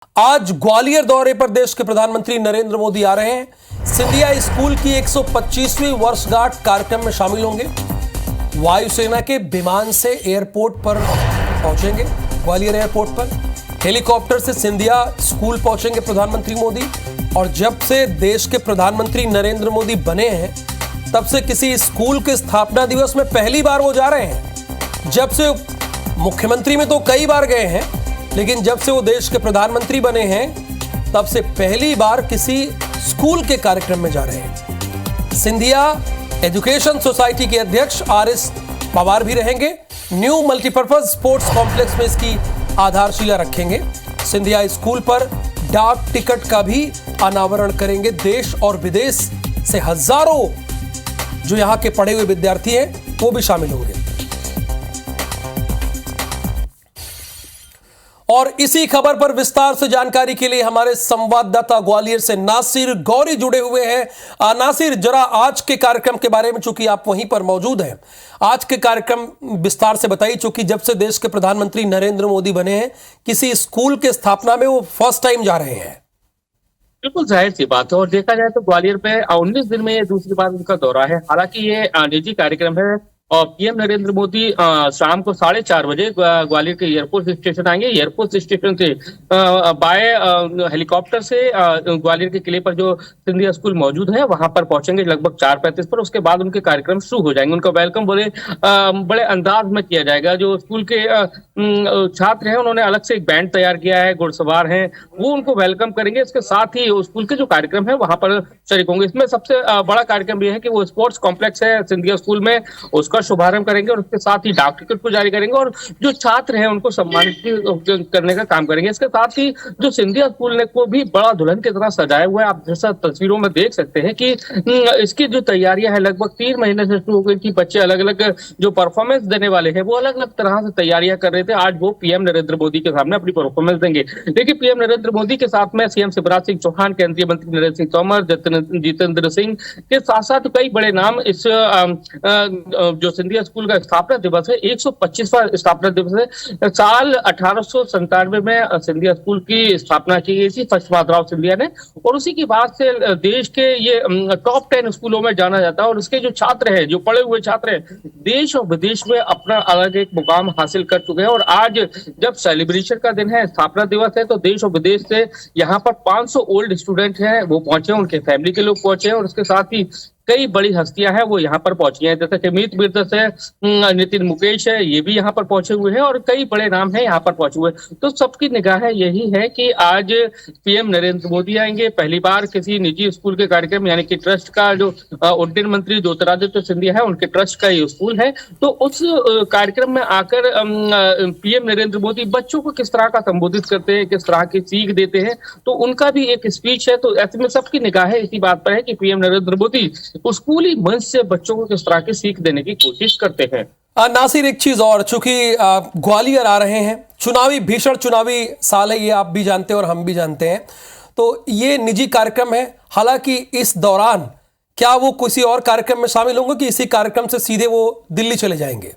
आज ग्वालियर दौरे पर देश के प्रधानमंत्री नरेंद्र मोदी आ रहे हैं। सिंधिया स्कूल की 125वीं वर्षगांठ कार्यक्रम में शामिल होंगे। वायुसेना के विमान से एयरपोर्ट पर पहुंचेंगे। ग्वालियर एयरपोर्ट पर हेलीकॉप्टर से सिंधिया स्कूल पहुंचेंगे प्रधानमंत्री मोदी। और जब से देश के प्रधानमंत्री नरेंद्र मोदी बने हैं, तब से किसी स्कूल के स्थापना दिवस में पहली बार वो जा रहे हैं। जब से मुख्यमंत्री में तो कई बार गए हैं, लेकिन जब से वो देश के प्रधानमंत्री बने हैं, तब से पहली बार किसी स्कूल के कार्यक्रम में जा रहे हैं। सिंधिया एजुकेशन सोसाइटी के अध्यक्ष RS पवार भी रहेंगे। न्यू मल्टीपर्पज स्पोर्ट्स कॉम्प्लेक्स में इसकी आधारशिला रखेंगे। सिंधिया स्कूल पर डाक टिकट का भी अनावरण करेंगे। देश और विदेश से हजारों जो यहाँ के पढ़े हुए विद्यार्थी हैं, वो भी शामिल होंगे। और इसी खबर पर विस्तार से जानकारी के लिए हमारे संवाददाता ग्वालियर से नासिर गौरी जुड़े हुए हैं। नासिर, जरा आज के कार्यक्रम के बारे में, चूंकि आप वहीं पर मौजूद हैं, आज के कार्यक्रम विस्तार से बताइए। चूंकि जब से देश के प्रधानमंत्री नरेंद्र मोदी बने हैं, किसी स्कूल के स्थापना में वो फर्स्ट टाइम जा रहे हैं। बिल्कुल जाहिर सी बात है। और देखा जाए तो ग्वालियर पे 19 दिन में ये दूसरी बार उनका दौरा है। हालांकि ये निजी कार्यक्रम है और पीएम नरेंद्र मोदी शाम को 4:30 बजे ग्वालियर के एयरपोर्ट स्टेशन आएंगे। एयरपोर्ट स्टेशन से बाय हेलीकॉप्टर से ग्वालियर के किले पर जो सिंधिया स्कूल मौजूद है वहां पर पहुंचेंगे लगभग 4:35 पर। उसके बाद उनके कार्यक्रम शुरू हो जाएंगे। उनका वेलकम बड़े अंदाज में किया जाएगा। जो स्कूल के छात्र हैं, उन्होंने अलग से एक बैंड तैयार किया है, घुड़सवार हैं, वो उनको वेलकम करेंगे। इसके साथ ही स्कूल के जो कार्यक्रम है वहां पर शरीक होंगे। इसमें सबसे बड़ा कार्यक्रम यह है कि वो स्पोर्ट्स कॉम्प्लेक्स है सिंधिया स्कूल में, उसका शुभारंभ करेंगे और उसके साथ ही डाक टिकट को जारी करेंगे और जो छात्र हैं उनको सम्मानित करने का काम करेंगे। इसके साथ ही जो सिंधिया स्कूल ने को भी बड़ा दुल्हन की तरह सजाया हुआ है। आप जैसा तस्वीरों में देख सकते हैं कि इसकी जो तैयारियां हैं लगभग 3 महीने से शुरू हो गई थी। बच्चे अलग अलग जो परफॉर्मेंस देने वाले हैं वो अलग अलग तरह से तैयारियां कर रहे थे। आज वो पीएम नरेंद्र मोदी के सामने अपनी परफॉर्मेंस देंगे। देखिए, पीएम नरेंद्र मोदी के साथ में सीएम शिवराज सिंह चौहान, केंद्रीय मंत्री नरेंद्र सिंह तोमर, जितेंद्र सिंह के साथ साथ कई बड़े नाम इस जो सिंधिया स्कूल का स्थापना दिवस है, 125वां स्थापना दिवस है। साल 1897 में सिंधिया स्कूल की स्थापना की गई थी फर्स्ट सिंधिया ने, और उसी के बाद से देश के ये टॉप 10 स्कूलों में जाना जाता है। और इसके जो छात्र हैं, जो पढ़े हुए छात्र हैं, देश और विदेश में अपना अलग एक मुकाम हासिल कर चुके हैं। और आज जब सेलिब्रेशन का दिन है, स्थापना दिवस है, तो देश और विदेश से यहाँ पर 500 ओल्ड स्टूडेंट हैं, वो पहुंचे, उनके फैमिली के लोग पहुंचे हैं। और उसके साथ ही कई बड़ी हस्तियां हैं वो यहाँ पर पहुंची हैं, जैसे कि मीत बिरदस है, नितिन मुकेश है, ये भी यहाँ पर पहुंचे हुए हैं और कई बड़े नाम हैं यहाँ पर पहुंचे हुए। तो सबकी निगाह यही है कि आज पीएम नरेंद्र मोदी आएंगे। पहली बार किसी निजी स्कूल के कार्यक्रम, यानी कि ट्रस्ट का, जो उड्डयन मंत्री ज्योतिरादित्य सिंधिया है उनके ट्रस्ट का ये स्कूल है, तो उस कार्यक्रम में आकर पीएम नरेंद्र मोदी बच्चों को किस तरह का संबोधित करते हैं, किस तरह की सीख देते हैं, तो उनका भी एक स्पीच है। तो ऐसे में सबकी निगाह इसी बात पर है कि पीएम नरेंद्र मोदी स्कूली मंच से बच्चों को किस तरह की सीख देने की कोशिश करते हैं। नासिर, एक चीज और, चूंकि ग्वालियर आ रहे हैं, भीषण चुनावी साल है, ये आप भी जानते हैं और हम भी जानते हैं, तो ये निजी कार्यक्रम है। हालांकि इस दौरान क्या वो किसी और कार्यक्रम में शामिल होंगे कि इसी कार्यक्रम से सीधे वो दिल्ली चले जाएंगे?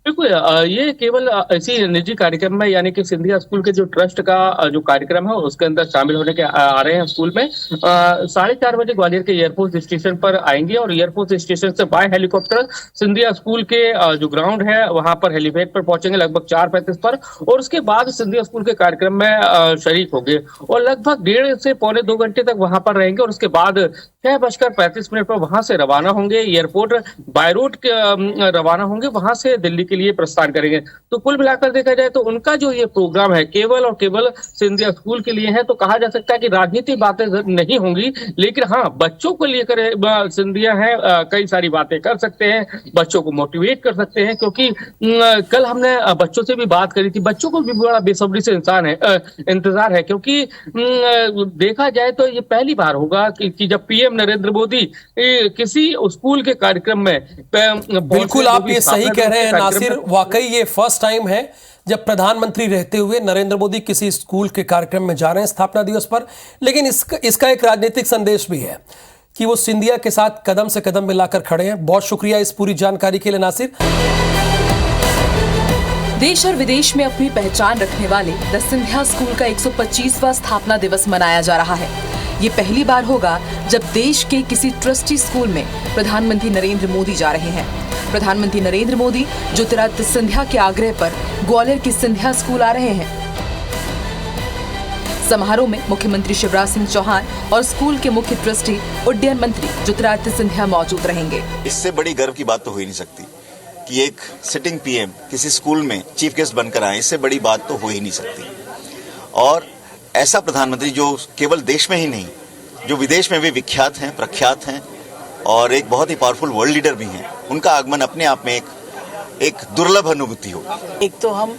बिल्कुल, ये केवल इसी निजी कार्यक्रम में, यानी कि सिंधिया स्कूल के जो ट्रस्ट का जो कार्यक्रम है उसके अंदर शामिल होने के आ रहे हैं। स्कूल में 4:30 बजे ग्वालियर के एयरपोर्ट स्टेशन पर आएंगे और एयरपोर्ट स्टेशन से बाय हेलीकॉप्टर सिंधिया स्कूल के जो ग्राउंड है वहां पर हेलीपैड पर पहुंचेंगे लगभग 4:35 पर। और उसके बाद सिंधिया स्कूल के कार्यक्रम में शरीक होंगे और लगभग 1.5 से पौने 2 घंटे तक वहां पर रहेंगे। और उसके बाद 6:35 पर वहां से रवाना होंगे, एयरपोर्ट बाय रोड रवाना होंगे, वहां से दिल्ली के लिए प्रस्थान करेंगे। तो कुल मिलाकर देखा जाए तो उनका जो ये प्रोग्राम है केवल और केवल सिंधिया स्कूल के लिए है। तो कहा जा सकता है कि राजनीतिक बातें नहीं होंगी, लेकिन हाँ, बच्चों को लेकर सिंधिया है कई सारी बातें कर सकते हैं, बच्चों को मोटिवेट कर सकते हैं। क्योंकि कल हमने बच्चों से भी बात करी थी, बच्चों को भी बड़ा बेसब्री से इंतजार है। क्योंकि देखा जाए तो ये पहली बार होगा कि जब पीएम नरेंद्र मोदी किसी स्कूल के कार्यक्रम में, बिल्कुल आप ये सही कह रहे हैं नासिर, वाकई ये फर्स्ट टाइम है जब प्रधानमंत्री रहते हुए नरेंद्र मोदी किसी स्कूल के कार्यक्रम में जा रहे हैं स्थापना दिवस पर। लेकिन इसका एक राजनीतिक संदेश भी है कि वो सिंधिया के साथ कदम से कदम मिलाकर खड़े हैं। बहुत शुक्रिया इस पूरी जानकारी के लिए नासिर। देश और विदेश में अपनी पहचान रखने वाले द सिंधिया स्कूल का 125वां स्थापना दिवस मनाया जा रहा है। ये पहली बार होगा जब देश के किसी ट्रस्टी स्कूल में प्रधानमंत्री नरेंद्र मोदी जा रहे हैं। प्रधानमंत्री नरेंद्र मोदी ज्योतिरादित्य सिंधिया के आग्रह पर ग्वालियर के सिंधिया स्कूल आ रहे हैं। समारोह में मुख्यमंत्री शिवराज सिंह चौहान और स्कूल के मुख्य ट्रस्टी उड्डयन मंत्री ज्योतिरादित्य सिंधिया मौजूद रहेंगे। इससे बड़ी गर्व की बात तो हो ही नहीं सकती कि एक सिटिंग पीएम किसी स्कूल में चीफ गेस्ट बनकर आए। इससे बड़ी बात तो हो ही नहीं सकती। और ऐसा प्रधानमंत्री जो केवल देश में ही नहीं, जो विदेश में भी विख्यात हैं, प्रख्यात हैं और एक बहुत ही पावरफुल वर्ल्ड लीडर भी हैं, उनका आगमन अपने आप में एक दुर्लभ अनुभूति होगी। एक तो हम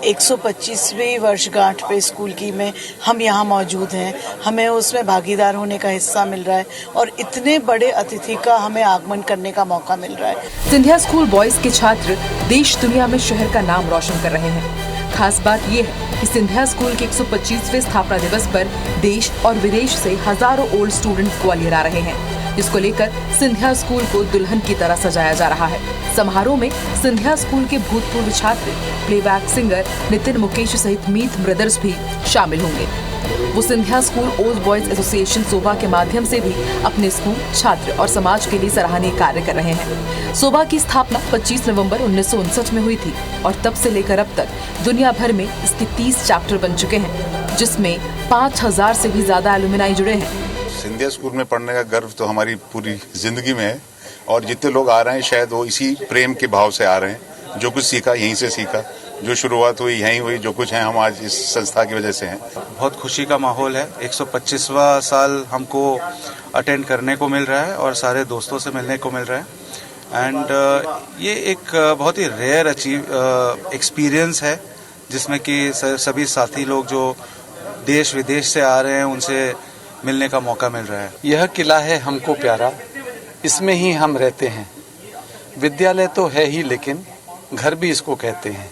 125वीं वर्षगांठ पे स्कूल की में हम यहाँ मौजूद हैं, हमें उसमें भागीदार होने का हिस्सा मिल रहा है और इतने बड़े अतिथि का हमें आगमन करने का मौका मिल रहा है। सिंधिया स्कूल बॉयज के छात्र देश दुनिया में शहर का नाम रोशन कर रहे हैं। खास बात ये है कि सिंधिया स्कूल के 125वें स्थापना दिवस पर देश और विदेश से हजारों ओल्ड स्टूडेंट्स ग्वालियर आ रहे हैं, जिसको लेकर सिंधिया स्कूल को दुल्हन की तरह सजाया जा रहा है। समारोह में सिंधिया स्कूल के भूतपूर्व छात्र, प्लेबैक सिंगर नितिन मुकेश सहित मीत ब्रदर्स भी शामिल होंगे। वो Scindia school old boys association सोबा के माध्यम से भी अपने स्कूल, छात्र और समाज के लिए सराहनीय कार्य कर रहे हैं। सोबा की स्थापना 25 नवंबर 1959 में हुई थी और तब से लेकर अब तक दुनिया भर में इसके 30 चैप्टर बन चुके हैं, जिसमें 5000 से भी ज्यादा एलुमनाई जुड़े हैं। सिंधिया स्कूल में पढ़ने का गर्व तो हमारी पूरी जिंदगी में है और जितने लोग आ रहे हैं शायद वो इसी प्रेम के भाव से आ रहे हैं। जो कुछ सीखा यहीं से सीखा, जो शुरुआत हुई यहीं हुई, जो कुछ है हम आज इस संस्था की वजह से हैं। बहुत खुशी का माहौल है। 125वां साल हमको अटेंड करने को मिल रहा है और सारे दोस्तों से मिलने को मिल रहा है एंड ये एक बहुत ही रेयर एक्सपीरियंस है जिसमें कि सभी साथी लोग जो देश विदेश से आ रहे हैं उनसे मिलने का मौका मिल रहा है। यह किला है हमको प्यारा, इसमें ही हम रहते हैं। विद्यालय तो है ही लेकिन घर भी इसको कहते हैं।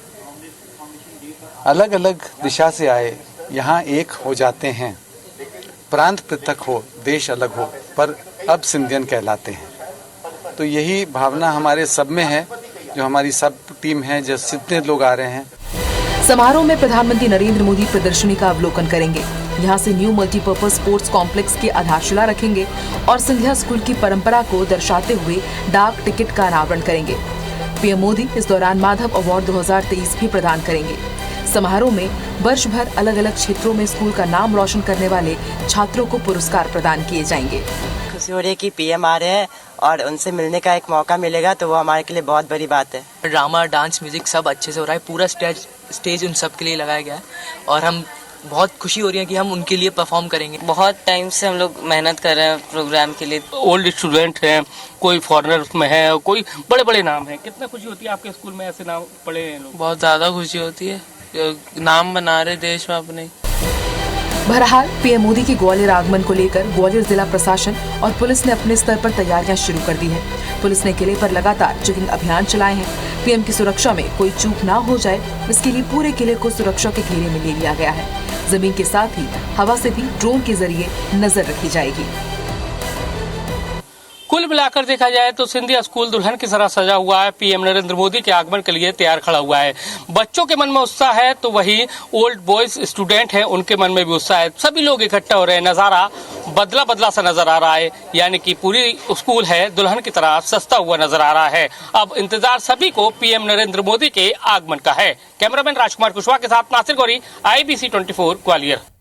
अलग अलग दिशा से आए यहाँ एक हो जाते हैं। प्रांत पृथक हो, देश अलग हो, पर अब सिंधियन कहलाते हैं। तो यही भावना हमारे सब में है, जो हमारी सब टीम है, जितने लोग आ रहे हैं। समारोह में प्रधानमंत्री नरेंद्र मोदी प्रदर्शनी का अवलोकन करेंगे। यहाँ से न्यू मल्टीपर्पज स्पोर्ट्स कॉम्प्लेक्स की आधारशिला रखेंगे और सिंधिया स्कूल की परंपरा को दर्शाते हुए डाक टिकट का अनावरण करेंगे। पीएम मोदी इस दौरान माधव अवार्ड 2023 भी प्रदान करेंगे। समारोह में वर्ष भर अलग अलग क्षेत्रों में स्कूल का नाम रोशन करने वाले छात्रों को पुरस्कार प्रदान किए जाएंगे। खुशी हो रही है कि पीएम आ रहे हैं और उनसे मिलने का एक मौका मिलेगा, तो वो हमारे के लिए बहुत बड़ी बात है। ड्रामा, डांस, म्यूजिक सब अच्छे से हो रहा है। पूरा स्टेज उन सब के लिए लगाया गया है और हम बहुत खुशी हो रही है कि हम उनके लिए परफॉर्म करेंगे। बहुत टाइम से हम लोग मेहनत कर रहे हैं प्रोग्राम के लिए। ओल्ड स्टूडेंट हैं, कोई फॉरेनर में है, कोई बड़े बड़े नाम हैं। कितना खुशी होती है आपके स्कूल में ऐसे नाम पढ़े हैं लोग? बहुत ज्यादा खुशी होती है, नाम बना रहे देश में अपने। बहरहाल पीएम मोदी के ग्वालियर आगमन को लेकर ग्वालियर जिला प्रशासन और पुलिस ने अपने स्तर पर तैयारियां शुरू कर दी हैं। पुलिस ने किले पर लगातार चेकिंग अभियान चलाए हैं। पीएम की सुरक्षा में कोई चूक ना हो जाए, इसके लिए पूरे किले को सुरक्षा के घेरे में ले लिया गया है। जमीन के साथ ही हवा से भी ड्रोन के जरिए नजर रखी जाएगी। कुल मिलाकर देखा जाए तो सिंधिया स्कूल दुल्हन की तरह सजा हुआ है। पीएम नरेंद्र मोदी के आगमन के लिए तैयार खड़ा हुआ है। बच्चों के मन में उत्साह है तो वही ओल्ड बॉयज स्टूडेंट हैं, उनके मन में भी उत्साह है। सभी लोग इकट्ठा हो रहे हैं। नजारा बदला बदला सा नजर आ रहा है, यानी कि पूरी स्कूल है दुल्हन की तरह सस्ता हुआ नजर आ रहा है। अब इंतजार सभी को पीएम नरेंद्र मोदी के आगमन का है। कैमरामैन राजकुमार कुशवाहा के साथ नासिर गौरी, IBC 24 ग्वालियर।